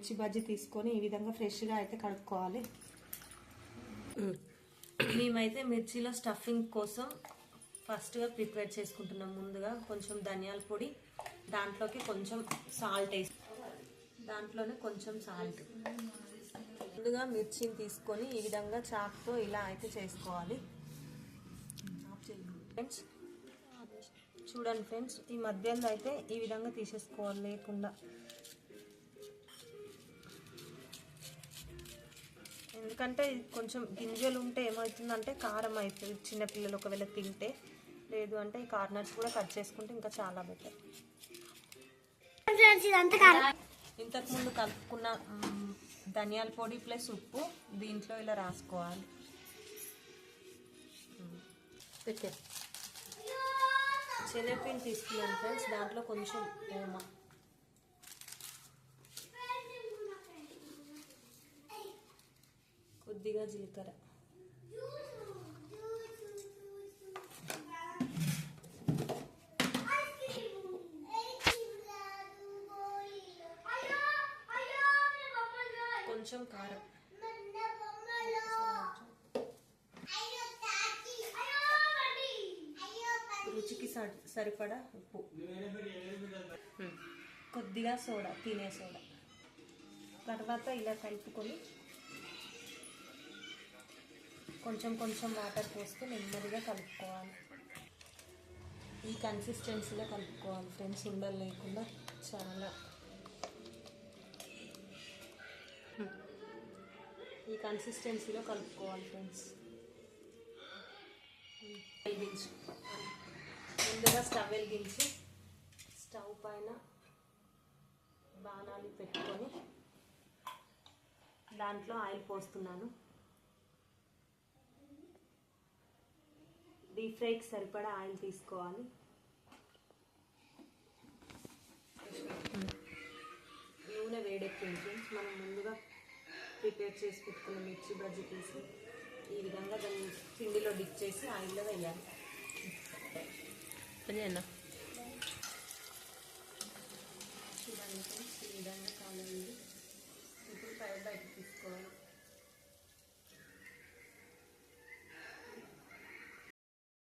మిర్చి బజ్జీ తీసుకొని ఈ విధంగా ఫ్రెష్గా అయితే కడుక్కోవాలి. మేమైతే మిర్చిలో స్టఫింగ్ కోసం ఫస్ట్గా ప్రిపేర్ చేసుకుంటున్నాం. ముందుగా కొంచెం ధనియాల పొడి, దాంట్లోకి కొంచెం సాల్ట్ వేసి, దాంట్లోనే కొంచెం సాల్ట్. ముందుగా మిర్చిని తీసుకొని ఈ విధంగా చాక్తో ఇలా అయితే చేసుకోవాలి ఫ్రెండ్స్. చూడండి ఫ్రెండ్స్, ఈ మధ్యలో అయితే ఈ విధంగా తీసేసుకోవాలి లేకుండా, ఎందుకంటే కొంచెం గింజలు ఉంటే ఏమవుతుందంటే కారం అవుతుంది చిన్నపిల్లలు ఒకవేళ తింటే. లేదు అంటే ఈ కార్నర్స్ కూడా కట్ చేసుకుంటే ఇంకా చాలా బెటర్. ఇంతకుముందు కలుపుకున్న ధనియాల పొడి ప్లస్ ఉప్పు దీంట్లో ఇలా రాసుకోవాలి. శనగపిండి తీసుకున్నాను ఫ్రెండ్స్, దాంట్లో కొంచెం ఓమా, కొద్దిగా జీలకర్ర, కొంచెం కారం, రుచికి సరిపడా ఉప్పు, కొద్దిగా సోడా, తినే సోడా. తర్వాత ఇలా కలుపుకొని కొంచెం కొంచెం వాటర్ పోస్తూ నెమ్మదిగా కలుపుకోవాలి. ఈ కన్సిస్టెన్సీలో కలుపుకోవాలి ఫ్రెండ్స్, ఉండలు లేకుండా. చాలా ఈ కన్సిస్టెన్సీలో కలుపుకోవాలి ఫ్రెండ్స్. వెలిగించి ముందుగా స్టవ్ వెలిగించి స్టవ్ పైన బాణాలు పెట్టుకొని దాంట్లో ఆయిల్ పోస్తున్నాను. డీప్ ఫ్రైకి సరిపడా ఆయిల్ తీసుకోవాలి. నూనె వేడెక్కింది ఫ్రెండ్స్. మనం ముందుగా ప్రిపేర్ చేసి పెట్టుకున్న మిర్చి బజ్జీ తీసి ఈ విధంగా దాన్ని పిండిలో డిప్ చేసి ఆయిల్లో వేయాలి. చూడండి ఫ్రెండ్స్, ఈ విధంగా కాలేదు. ఇప్పుడు బయటకు తీసుకోవాలి.